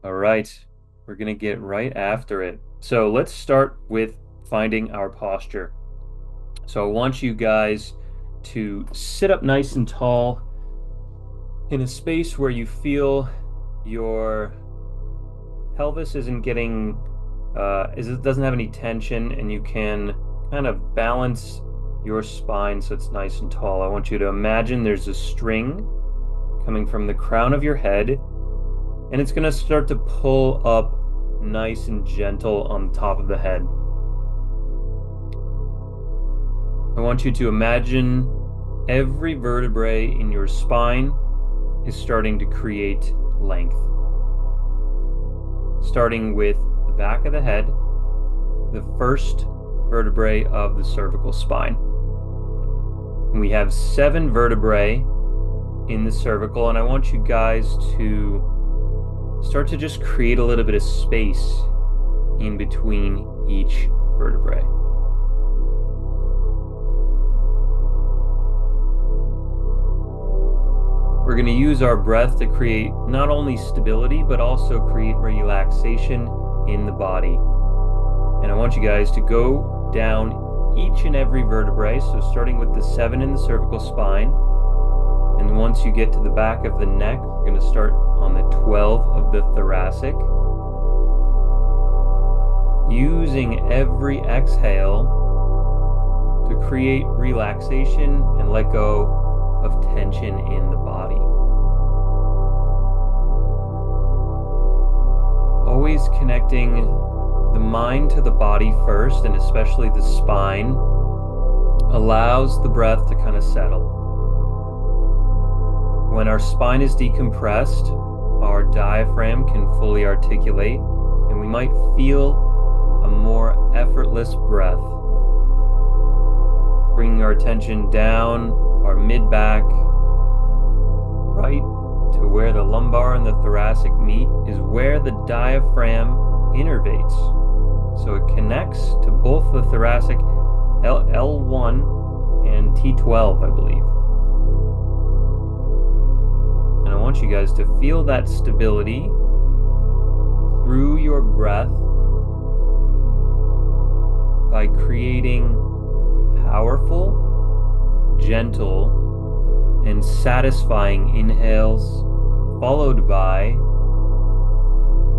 All right, we're gonna get right after it. So let's start with finding our posture. So I want you guys to sit up nice and tall in a space where you feel your pelvis isn't getting, it doesn't have any tension, and you can kind of balance your spine so it's nice and tall. I want you to imagine there's a string coming from the crown of your head, and it's going to start to pull up nice and gentle on top of the head. I want you to imagine every vertebrae in your spine is starting to create length. Starting with the back of the head, the first vertebrae of the cervical spine. And we have 7 vertebrae in the cervical, and I want you guys to start to just create a little bit of space in between each vertebrae. We're going to use our breath to create not only stability, but also create relaxation in the body. And I want you guys to go down each and every vertebrae. So starting with the 7 in the cervical spine. And once you get to the back of the neck, we're going to start on the 12 of the thoracic. Using every exhale to create relaxation and let go of tension in the body. Always connecting the mind to the body first, and especially the spine, allows the breath to kind of settle. When our spine is decompressed, our diaphragm can fully articulate, and we might feel a more effortless breath. Bringing our attention down our mid-back, right to where the lumbar and the thoracic meet is where the diaphragm innervates. So it connects to both the thoracic L1 and T12, I believe. And I want you guys to feel that stability through your breath by creating powerful, gentle, and satisfying inhales, followed by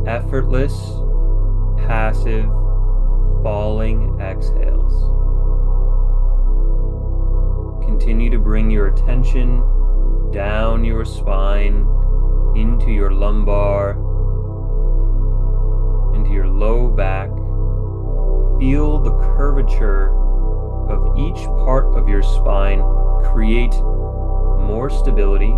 effortless, passive, falling exhales. Continue to bring your attention down your spine, into your lumbar, into your low back. Feel the curvature of each part of your spine create more stability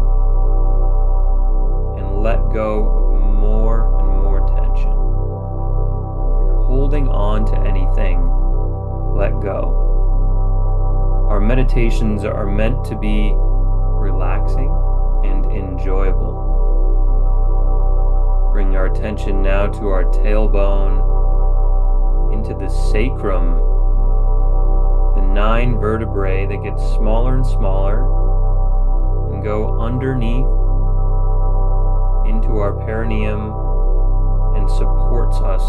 and let go of more and more tension. If you're holding on to anything, let go. Our meditations are meant to be relaxing and enjoyable. Bring our attention now to our tailbone, into the sacrum, the 9 vertebrae that get smaller and smaller and go underneath into our perineum and supports us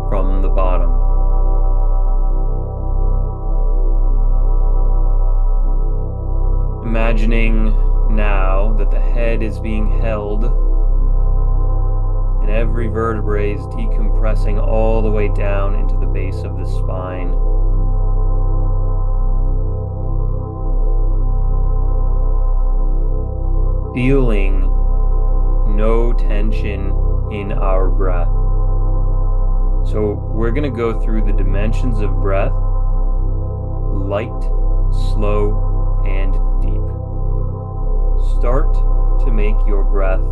from the bottom. Imagining now that the head is being held and every vertebrae is decompressing all the way down into the base of the spine. Feeling no tension in our breath. So we're going to go through the dimensions of breath: light, slow, and deep. Start to make your breath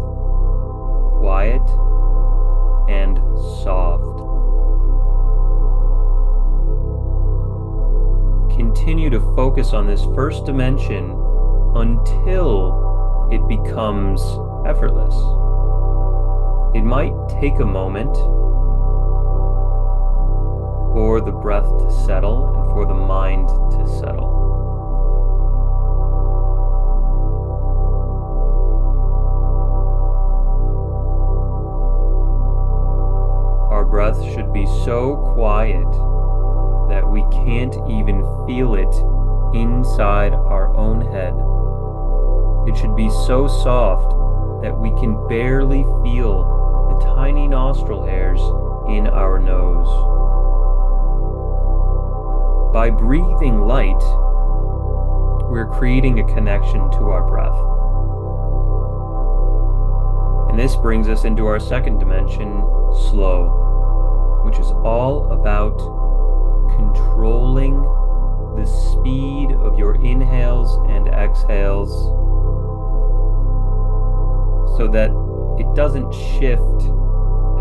quiet and soft. Continue to focus on this first dimension until it becomes effortless. It might take a moment for the breath to settle and for the mind to settle. so quiet that we can't even feel it inside our own head. It should be so soft that we can barely feel the tiny nostril hairs in our nose. By breathing light, we're creating a connection to our breath. And this brings us into our second dimension, slow, which is all about controlling the speed of your inhales and exhales so that it doesn't shift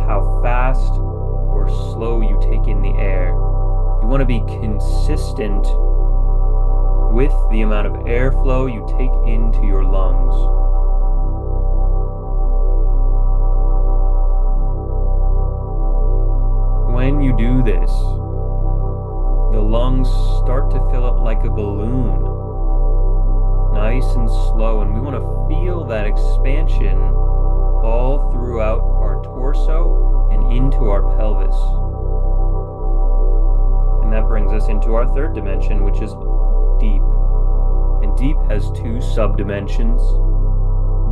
how fast or slow you take in the air. You want to be consistent with the amount of airflow you take into your lungs. When you do this, the lungs start to fill up like a balloon, nice and slow, and we want to feel that expansion all throughout our torso and into our pelvis. And that brings us into our third dimension, which is deep. And deep has two sub-dimensions,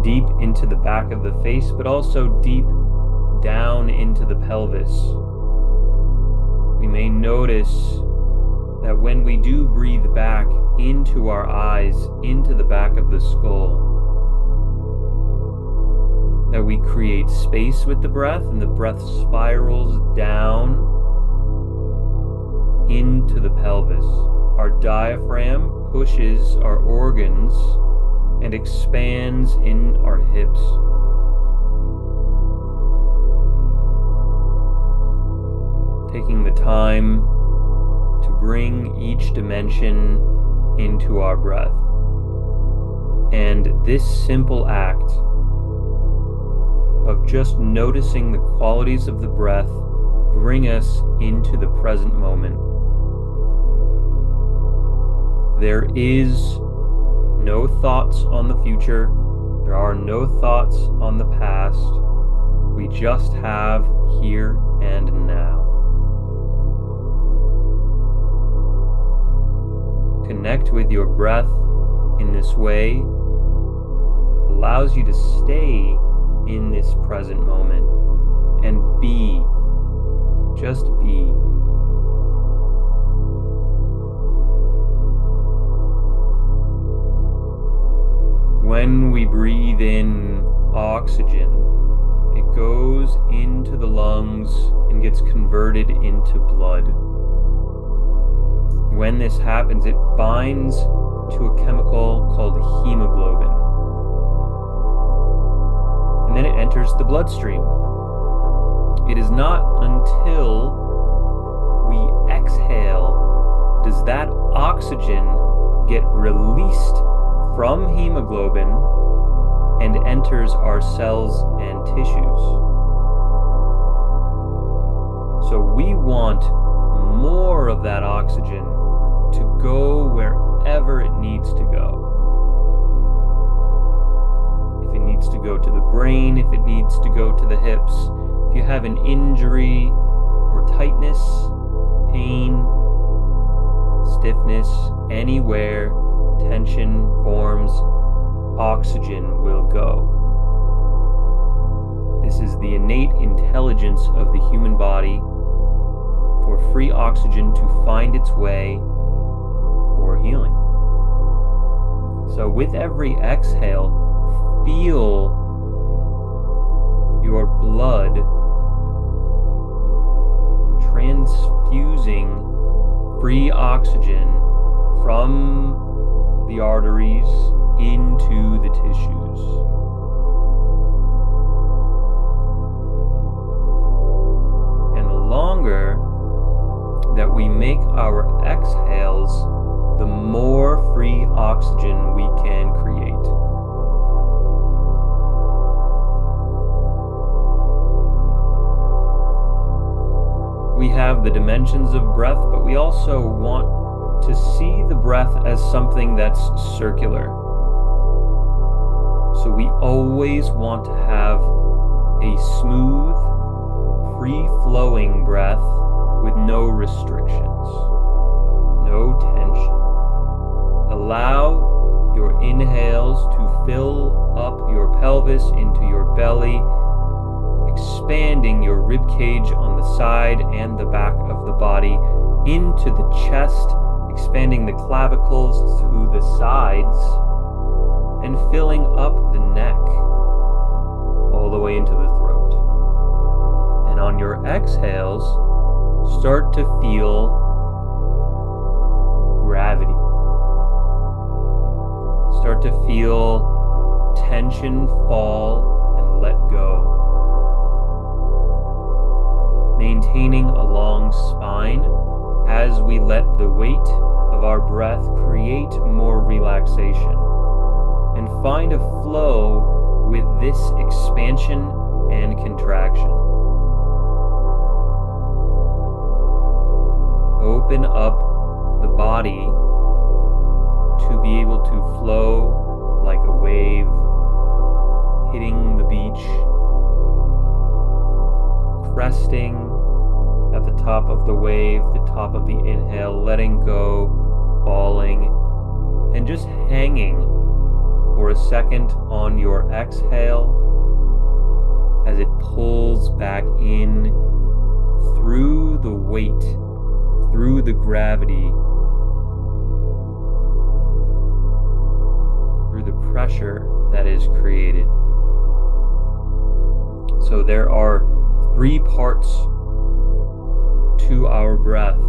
deep into the back of the face, but also deep down into the pelvis. We may notice that when we do breathe back into our eyes, into the back of the skull, that we create space with the breath, and the breath spirals down into the pelvis. Our diaphragm pushes our organs and expands in our hips. Taking the time to bring each dimension into our breath. And this simple act of just noticing the qualities of the breath bring us into the present moment. There is no thoughts on the future. There are no thoughts on the past. We just have here and now. Connect with your breath in this way allows you to stay in this present moment and be, just be. When we breathe in oxygen, it goes into the lungs and gets converted into blood. When this happens, it binds to a chemical called hemoglobin. And then it enters the bloodstream. It is not until we exhale does that oxygen get released from hemoglobin and enters our cells and tissues. So we want more of that oxygen to go wherever it needs to go. If it needs to go to the brain, if it needs to go to the hips, if you have an injury or tightness, pain, stiffness, anywhere tension forms, oxygen will go. This is the innate intelligence of the human body for free oxygen to find its way for healing. So with every exhale, feel your blood transfusing free oxygen from the arteries into the tissues. And the longer that we make our exhales, the more free oxygen we can create. We have the dimensions of breath, but we also want to see the breath as something that's circular. So we always want to have a smooth, free-flowing breath with no restrictions, no tension. Allow your inhales to fill up your pelvis into your belly, expanding your rib cage on the side and the back of the body into the chest, expanding the clavicles to the sides, and filling up the neck all the way into the throat. And on your exhales, start to feel gravity. Start to feel tension fall and let go. Maintaining a long spine as we let the weight of our breath create more relaxation. And find a flow with this expansion and contraction. Open up the body to be able to flow like a wave hitting the beach, cresting at the top of the wave, the top of the inhale, letting go, falling, and just hanging for a second on your exhale as it pulls back in through the weight, through the gravity, through the pressure that is created. So there are 3 parts to our breath: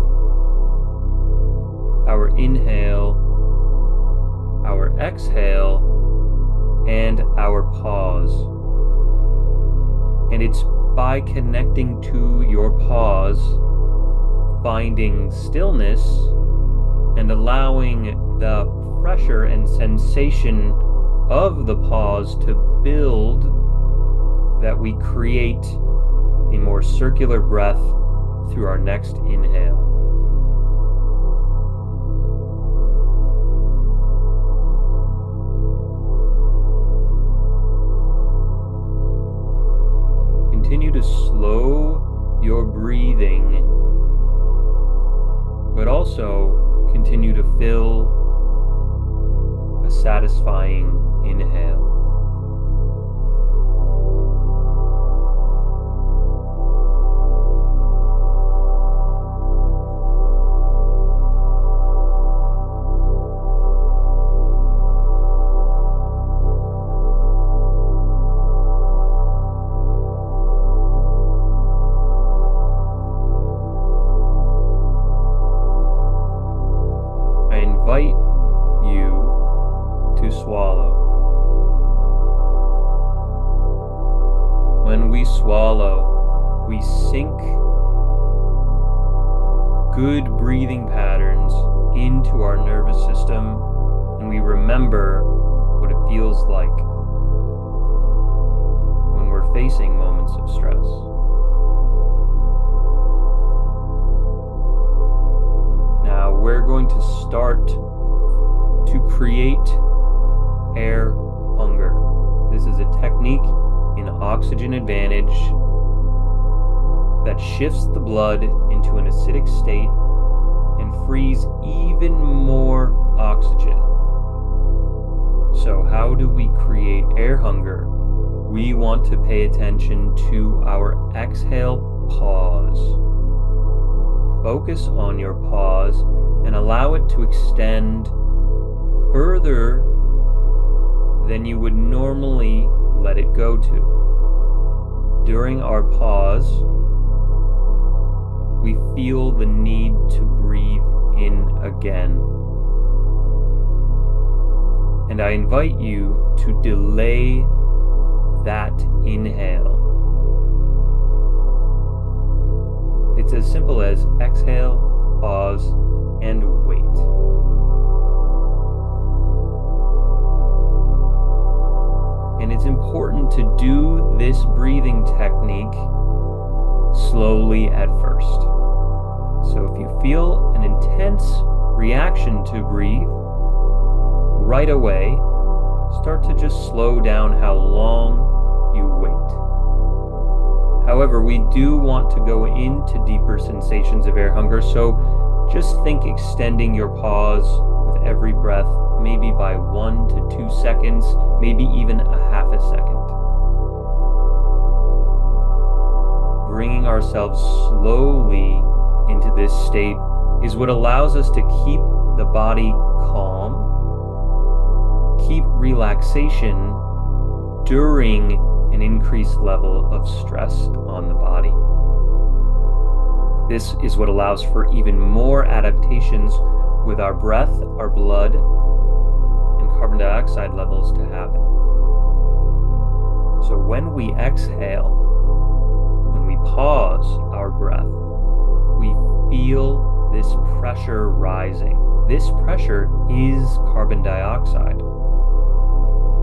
our inhale, our exhale, and our pause. And it's by connecting to your pause, finding stillness, and allowing the pressure and sensation of the pause to build, that we create a more circular breath through our next inhale. Continue to slow your breathing, but also continue to fill a satisfying inhale. I invite you to swallow. When we swallow, we sync good breathing patterns into our nervous system, and we remember what it feels like when we're facing moments of stress. Now we're going to start to create air hunger. This is a technique in oxygen advantage that shifts the blood into an acidic state and frees even more oxygen. So how do we create air hunger? We want to pay attention to our exhale pause. Focus on your pause and allow it to extend further than you would normally let it go to. During our pause, we feel the need to breathe in again. And I invite you to delay that inhale. It's as simple as exhale, pause, and wait. And it's important to do this breathing technique slowly at first. So if you feel an intense reaction to breathe, right away, start to just slow down how long you wait. However, we do want to go into deeper sensations of air hunger, so just think extending your pause with every breath, maybe by 1 to 2 seconds, maybe even a half a second. Bringing ourselves slowly into this state is what allows us to keep the body calm, keep relaxation during an increased level of stress on the body. This is what allows for even more adaptations with our breath, our blood, and carbon dioxide levels to happen. So when we exhale, when we pause our breath, we feel this pressure rising. This pressure is carbon dioxide.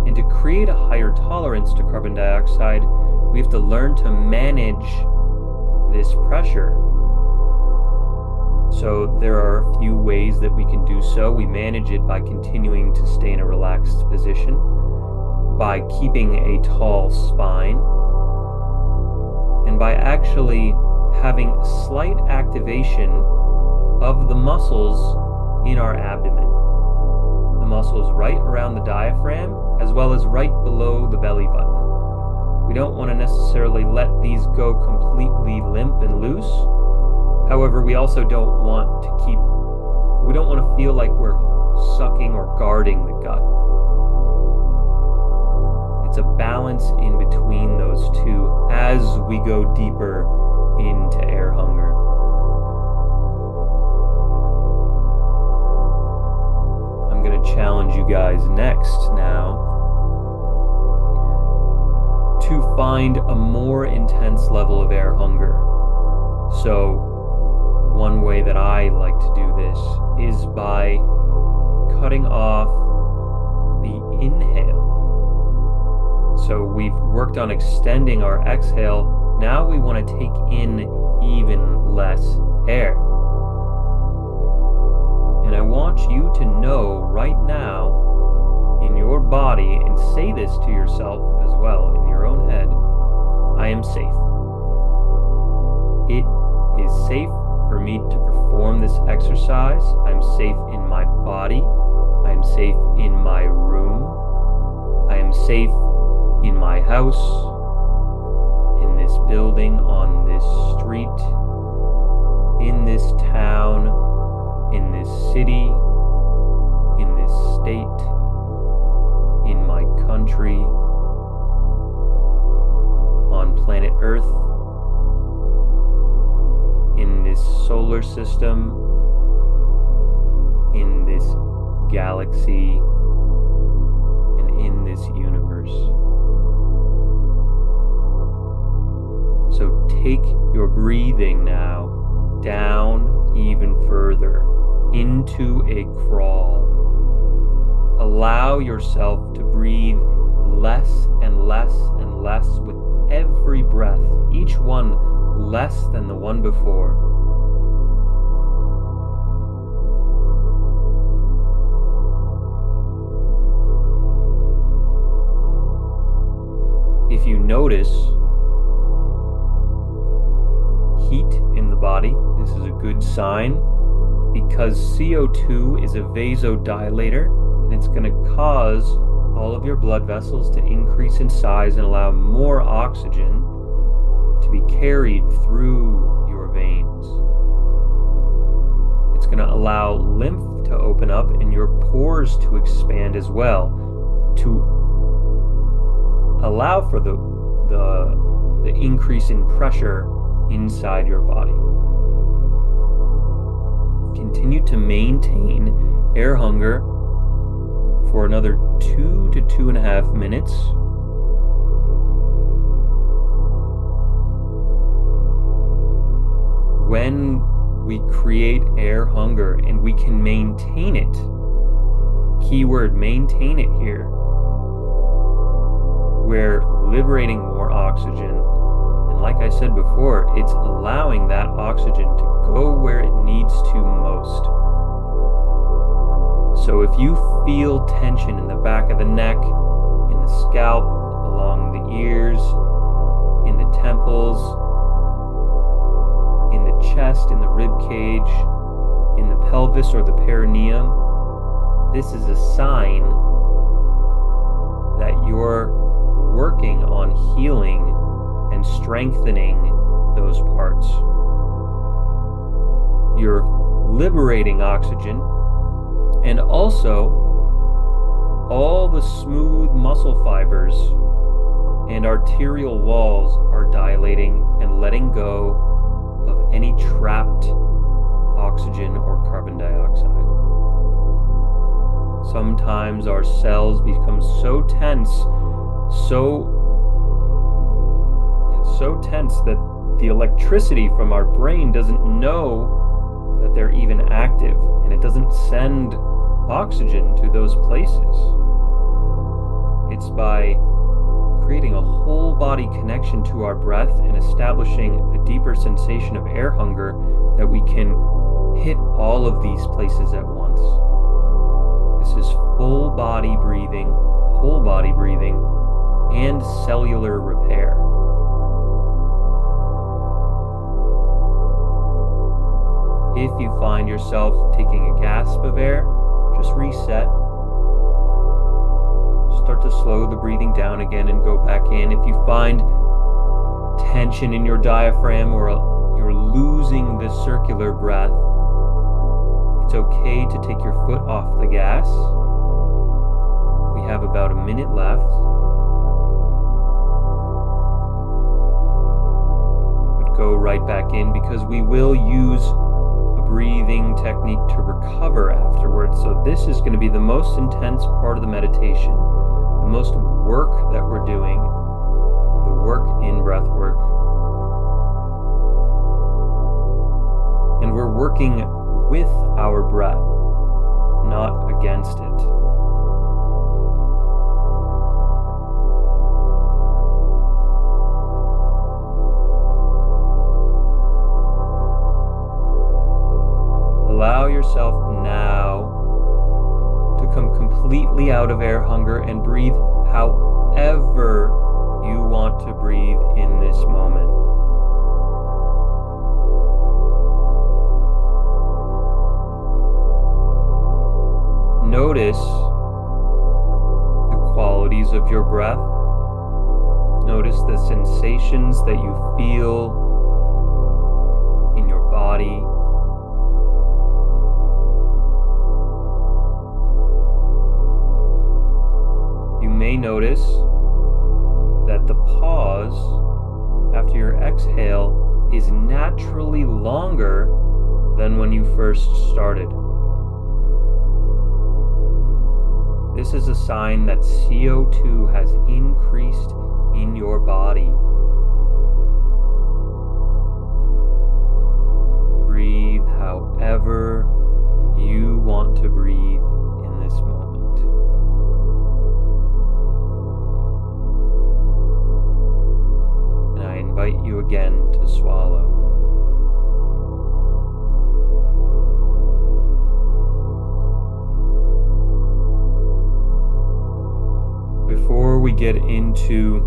And to create a higher tolerance to carbon dioxide, we have to learn to manage this pressure. So there are a few ways that we can do so. We manage it by continuing to stay in a relaxed position, by keeping a tall spine, and by actually having slight activation of the muscles in our abdomen. The muscles right around the diaphragm, as well as right below the belly button. We don't want to necessarily let these go completely limp and loose. However, we also don't want to feel like we're sucking or guarding the gut. It's a balance in between those two as we go deeper into air hunger. I'm going to challenge you guys next now to find a more intense level of air hunger. So one way that I like to do this is by cutting off the inhale. So we've worked on extending our exhale. Now we want to take in even less air. And I want you to know right now in your body, and say this to yourself as well in your own head, I am safe. It is safe for me to perform this exercise. I'm safe in my body. I'm safe in my room. I am safe in my house, in this building, on this street, in this town, in this city, in this state, in my country, on planet Earth, in this solar system, in this galaxy, and in this universe. So take your breathing now down even further into a crawl. Allow yourself to breathe less and less and less with every breath, each one less than the one before. If you notice heat in the body, this is a good sign, because CO2 is a vasodilator, and it's going to cause all of your blood vessels to increase in size and allow more oxygen to be carried through your veins. It's going to allow lymph to open up and your pores to expand as well, to allow for the increase in pressure inside your body. Continue to maintain air hunger for another 2 to 2.5 minutes. When we create air hunger and we can maintain it, keyword maintain it here, we're liberating more oxygen. And like I said before, it's allowing that oxygen to go where it needs to most. So if you feel tension in the back of the neck, in the scalp, along the ears, in the temples, chest, in the rib cage, in the pelvis or the perineum, this is a sign that you're working on healing and strengthening those parts. You're liberating oxygen, and also all the smooth muscle fibers and arterial walls are dilating and letting go of any trapped oxygen or carbon dioxide. Sometimes our cells become so tense, so tense that the electricity from our brain doesn't know that they're even active, and it doesn't send oxygen to those places. It's by creating a whole body connection to our breath and establishing a deeper sensation of air hunger that we can hit all of these places at once. This is full body breathing, whole body breathing, and cellular repair. If you find yourself taking a gasp of air, just reset. Start to slow the breathing down again and go back in. If you find tension in your diaphragm or you're losing the circular breath, it's okay to take your foot off the gas. We have about a minute left. But go right back in, because we will use a breathing technique to recover afterwards. So this is going to be the most intense part of the meditation, the most work that we're doing, the work in breath work. And we're working with our breath, not against it. Allow yourself now to come completely out of air hunger and breathe however you want to breathe in this moment. Notice the qualities of your breath. Notice the sensations that you feel in your body. You may notice that the pause after your exhale is naturally longer than when you first started. This is a sign that CO2 has increased in your body. Breathe however you want to breathe in this moment. And I invite you again to swallow. Before we get into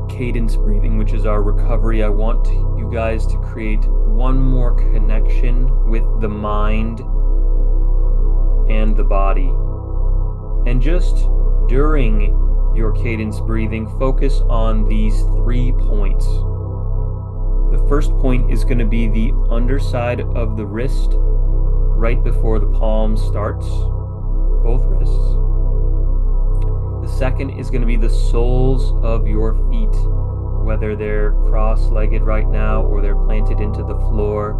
cadence breathing, which is our recovery, I want you guys to create one more connection with the mind and the body. And just during your cadence breathing, focus on these 3 points. The first point is going to be the underside of the wrist, right before the palm starts, both wrists. The second is going to be the soles of your feet, whether they're cross-legged right now or they're planted into the floor.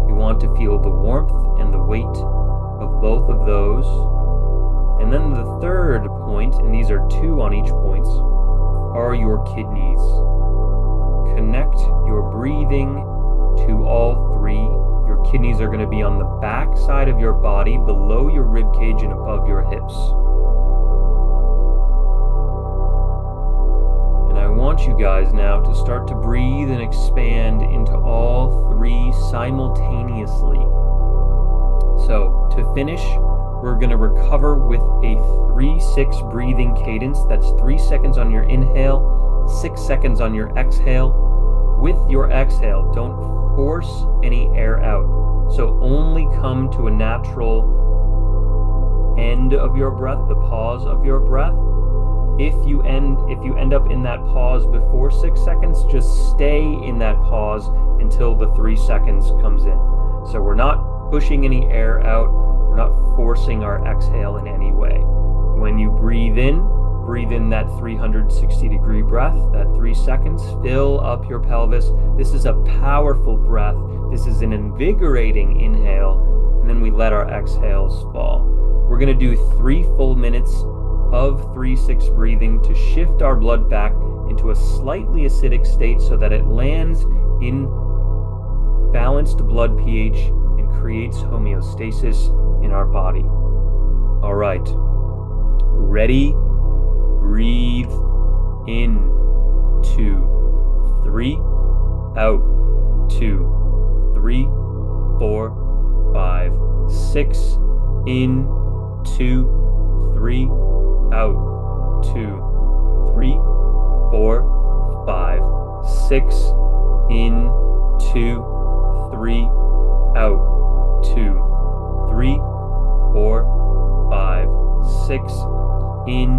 You want to feel the warmth and the weight of both of those. And then the third point, and these are 2 on each point, are your kidneys. Connect your breathing to all 3. Your kidneys are going to be on the back side of your body, below your rib cage and above your hips. I want you guys now to start to breathe and expand into all 3 simultaneously. So to finish, we're going to recover with a 3-6 breathing cadence. That's 3 seconds on your inhale, 6 seconds on your exhale, with your exhale, don't force any air out. So only come to a natural end of your breath, the pause of your breath. If you end up in that pause before 6 seconds, just stay in that pause until the 3 seconds comes in. So we're not pushing any air out. We're not forcing our exhale in any way. When you breathe in that 360-degree breath, that 3 seconds, fill up your pelvis. This is a powerful breath. This is an invigorating inhale, and then we let our exhales fall. We're going to do 3 full minutes of 3-6 breathing to shift our blood back into a slightly acidic state so that it lands in balanced blood pH and creates homeostasis in our body. All right. Ready? Breathe in. 2, 3. Out. 2, 3, 4, 5, 6. In. 2, 3. Out. 2, 3, 4, 5, 6. In. 2, 3. Out. 2, 3, 4, 5, 6. In.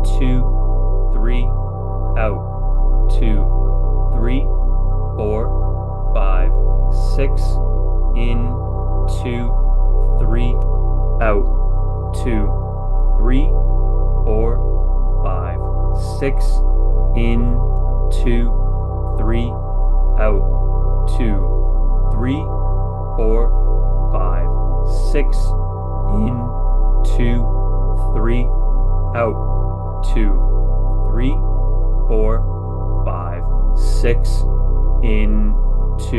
2, 3. Out. 2, 3, 4, 5, 6. In. 2, 3. Out. 2, 3, 4, 5, 6. In. 2, 3. Out. 2, 3, 4, 5, 6. In. 2, 3. Out. 2, 3, 4, 5, 6. In. 2,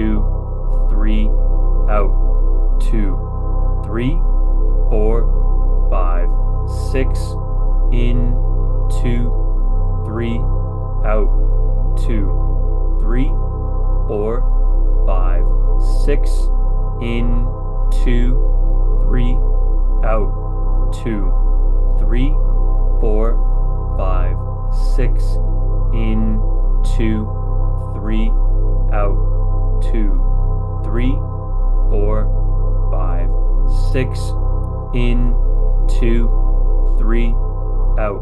3. Out. 2, 3, 4, 5, 6. In. 2, 3. Out. 2, 3, 4, 5, 6. In. 2, 3. Out. 2, 3, 4, 5, 6. In. 2, 3. Out. 2, 3, 4, 5, 6. In. 2, 3. Out.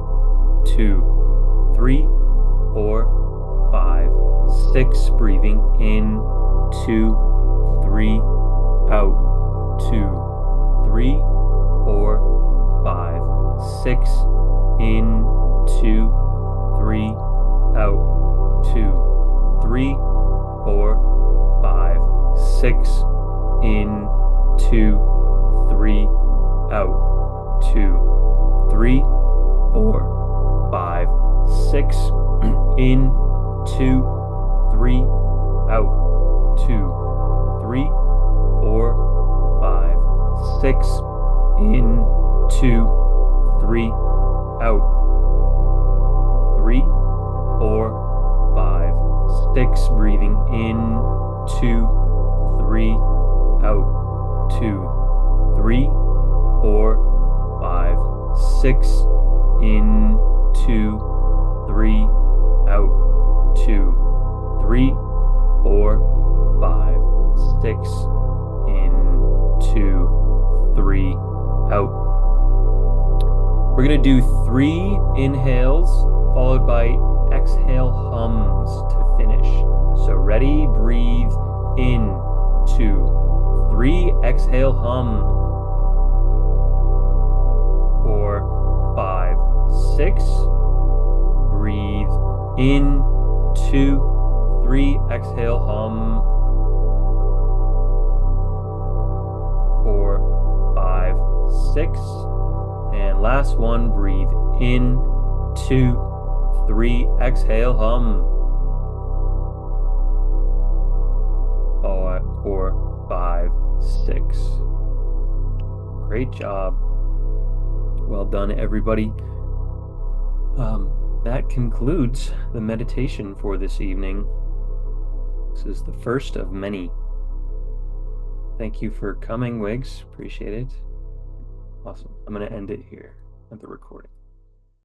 2, 3, 4, 5, 6. Breathing in. 2, 3. Out. 2, 3, 4, 5, 6. In. 2, 3. Out. 2, 3, 4, 5, 6. In. 2, 3. Out. 2, 3, 4, 5, 6. In. 2, 3. Out. 2, 3, 4, 5, 6. In. 2, 3. Out. 3, 4, 5, 6. Breathing in. 2, 3. Out. 2, 3, 4, 5, 6. In. 2, 3. Out. 2, 3, 4, 5, 6. In. 2, 3. Out. We're going to do 3 inhales followed by exhale hums to finish. So ready, breathe in. 2, 3, exhale hum. 4, 5, 6. Breathe in. 2, 3, exhale hum. 4, 5, 6. And last one, breathe in. 2, 3, exhale hum. 4, 5, 6. Great job. Well done, everybody. That concludes the meditation for this evening. This is the first of many. Thank you for coming, Wiggs. Appreciate it. Awesome. I'm going to end it here at the recording.